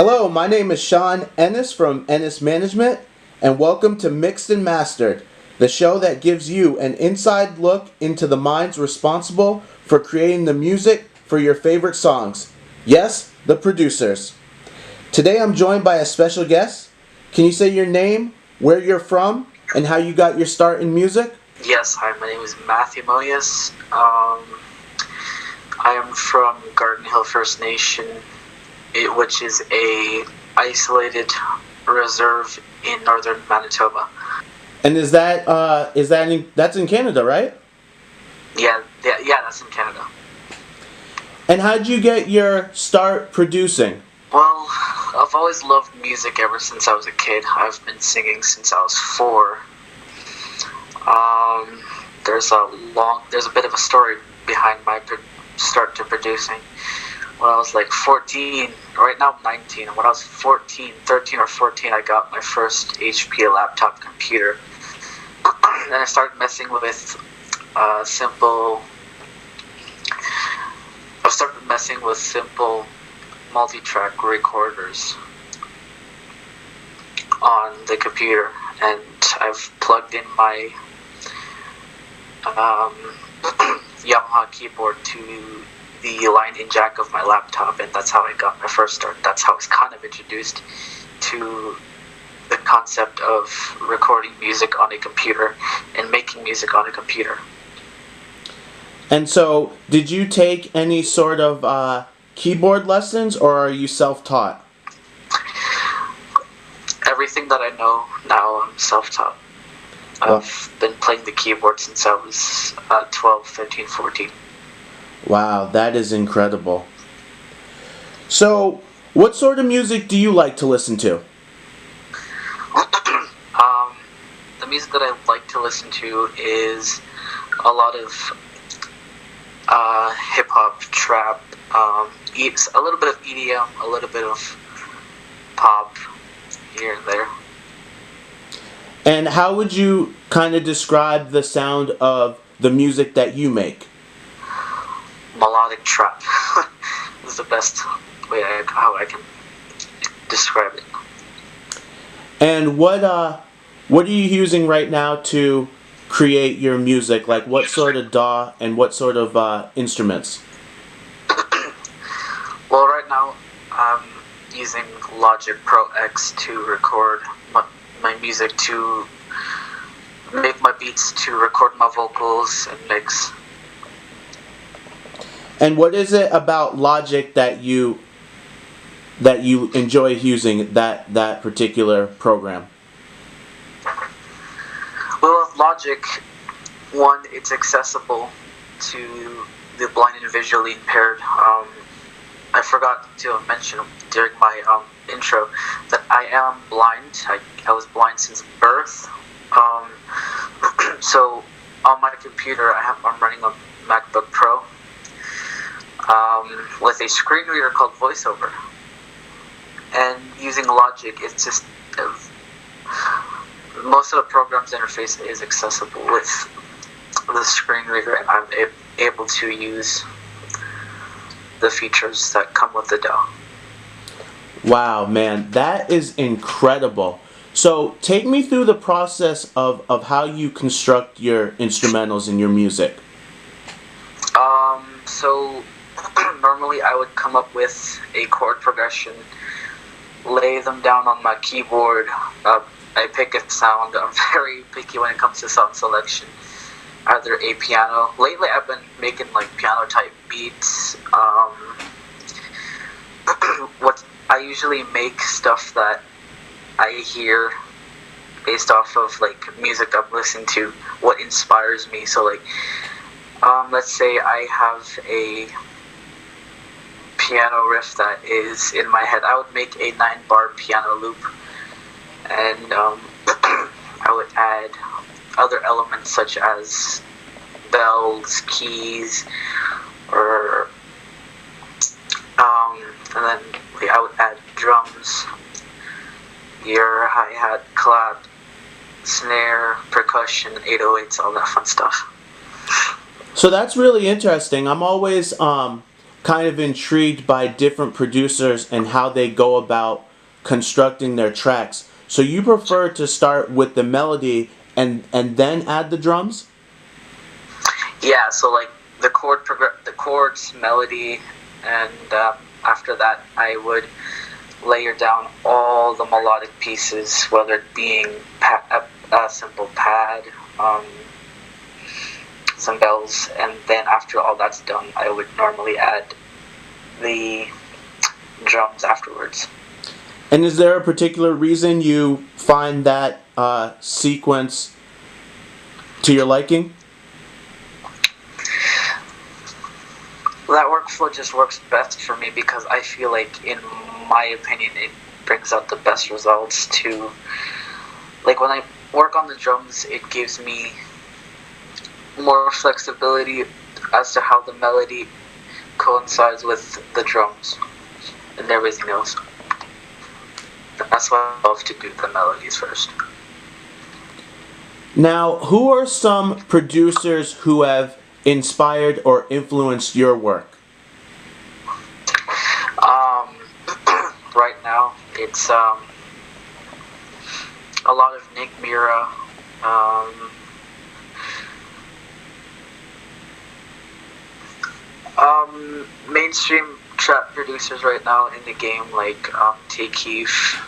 Hello, my name is Sean Ennis from Ennis Management, and welcome to Mixed and Mastered, the show that gives you an inside look into the minds responsible for creating the music for your favorite songs. Yes, the producers. Today I'm joined by a special guest. Can you say your name, where you're from, and how you got your start in music? Yes, hi, my name is Matthew Moyes. I am from Garden Hill First Nation, which is a isolated reserve in northern Manitoba. And that's in Canada, right? Yeah, that's in Canada. And how'd you get your start producing? Well, I've always loved music ever since I was a kid. I've been singing since I was 4. There's a bit of a story behind my start to producing. When I was like 14, right now I'm 19, and when I was 13 or 14, I got my first HP laptop computer. Then I started messing with simple multi-track recorders on the computer, and I've plugged in my Yamaha keyboard to the line-in jack of my laptop, and that's how I got my first start. That's how I was kind of introduced to the concept of recording music on a computer and making music on a computer. And so, did you take any sort of keyboard lessons, or are you self-taught? Everything that I know now, I'm self-taught. I've been playing the keyboard since I was 12, 13, 14. Wow, that is incredible. So, what sort of music do you like to listen to? The music that I like to listen to is a lot of hip-hop, trap, a little bit of EDM, a little bit of pop here and there. And how would you kind of describe the sound of the music that you make? Melodic trap is the best way how I can describe it. And what are you using right now to create your music? Like what sort of DAW and what sort of instruments? Well, right now I'm using Logic Pro X to record my music, to make my beats, to record my vocals and mix. And what is it about Logic that you enjoy using that particular program? Well, with Logic, one, it's accessible to the blind and visually impaired. I forgot to mention during my intro that I am blind. I was blind since birth. So on my computer, I'm running a MacBook Pro with a screen reader called VoiceOver. And using Logic, it's just most of the program's interface is accessible with the screen reader, and I'm able to use the features that come with the DAW. Wow, man, that is incredible. So take me through the process of how you construct your instrumentals in your music. So normally I would come up with a chord progression, lay them down on my keyboard. I pick a sound. I'm very picky when it comes to sound selection. Either a piano. Lately I've been making like piano type beats. What I usually make stuff that I hear based off of like music I'm listening to, what inspires me. So like let's say I have a piano riff that is in my head. I would make a 9-bar piano loop, and I would add other elements such as bells, keys, or and then I would add drums, your hi-hat, clap, snare, percussion, 808s, all that fun stuff. So that's really interesting. I'm always kind of intrigued by different producers and how they go about constructing their tracks. So you prefer to start with the melody and then add the drums? Yeah, so like the chords, melody, and after that I would layer down all the melodic pieces, whether it being a simple pad, some bells, and then after all that's done, I would normally add the drums afterwards. And is there a particular reason you find that sequence to your liking? That workflow just works best for me because I feel like, in my opinion, it brings out the best results to, like, when I work on the drums, it gives me more flexibility as to how the melody coincides with the drums and everything else. That's why I love to do the melodies first. Now, who are some producers who have inspired or influenced your work? Right now, it's a lot of Nick Mira, mainstream trap producers right now in the game, like T. Keef,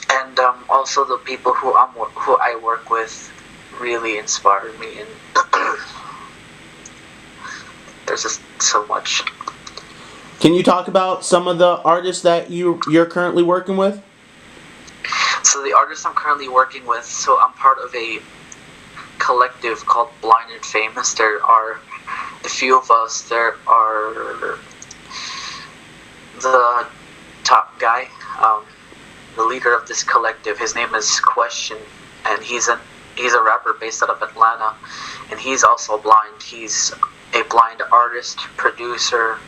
and also the people who I work with really inspire me, and there's just so much. Can you talk about some of the artists that you're currently working with? So the artists I'm currently working with, so I'm part of a collective called Blind and Famous. There are a few of us. There are the top guy, the leader of this collective. His name is Question, and he's a rapper based out of Atlanta, and he's also blind. He's a blind artist, producer.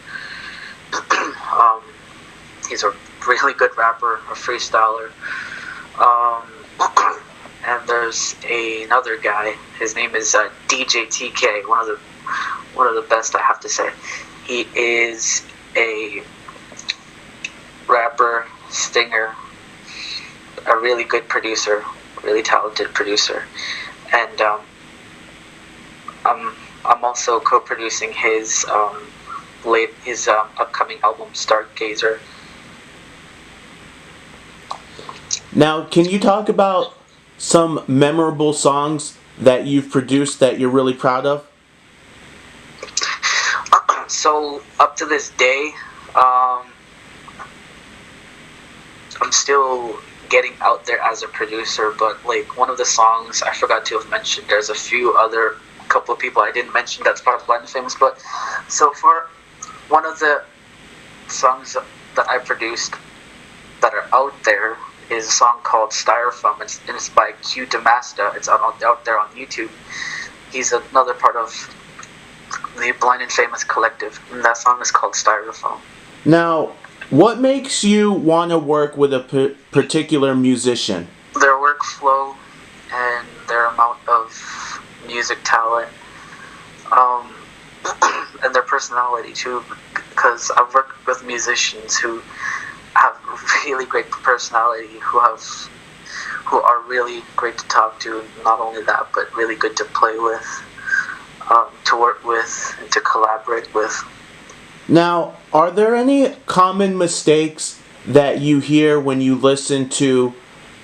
He's a really good rapper, a freestyler. And there's another guy. His name is DJ TK. One of the best, I have to say. He is a rapper, singer, a really good producer, really talented producer, and I'm also co-producing his upcoming album, Stargazer. Now, can you talk about some memorable songs that you've produced that you're really proud of? So up to this day, I'm still getting out there as a producer, but like one of the songs I forgot to have mentioned, there's a couple of people I didn't mention that's part of Blind and Famous, but so far, one of the songs that I produced that are out there is a song called Styrofoam, and it's by Q Demasta. It's out there on YouTube. He's another part of the Blind and Famous collective, and that song is called Styrofoam. Now, what makes you want to work with a particular musician? Their workflow and their amount of music talent, and their personality too, because I've worked with musicians who have really great personality, who are really great to talk to. Not only that, but really good to play with, to work with, and to collaborate with. Now, are there any common mistakes that you hear when you listen to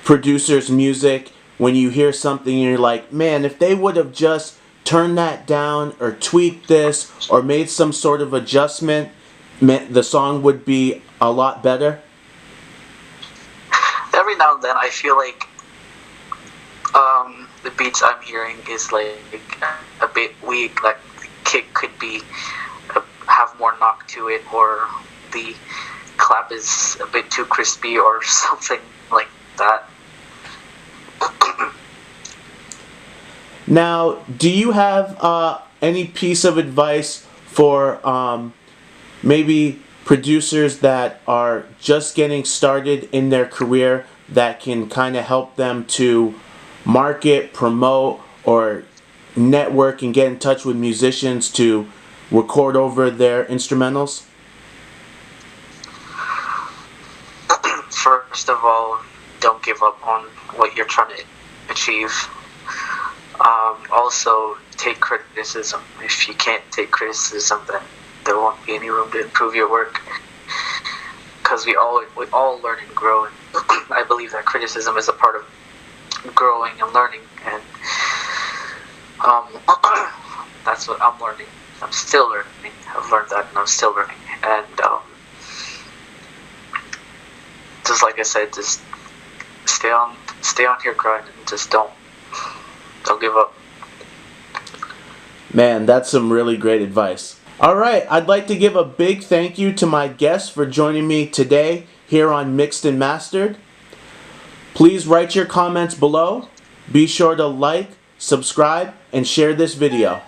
producers' music, when you hear something and you're like, man, if they would have just turned that down or tweaked this or made some sort of adjustment, the song would be a lot better? Every now and then I feel like the beats I'm hearing is like a bit weak, like the kick could be have more knock to it, or the clap is a bit too crispy or something like that. Now, do you have any piece of advice for maybe producers that are just getting started in their career that can kind of help them to market, promote, or network and get in touch with musicians to record over their instrumentals? First of all, don't give up on what you're trying to achieve. Also, take criticism. If you can't take criticism, then there won't be any room to improve your work. Because we all learn and grow. And I believe that criticism is a part of growing and learning. And that's what I'm learning. I'm still learning. I've learned that, and I'm still learning. And just like I said, just stay on your grind, and just don't give up. Man, that's some really great advice. Alright, I'd like to give a big thank you to my guests for joining me today here on Mixed and Mastered. Please write your comments below. Be sure to like, subscribe, and share this video.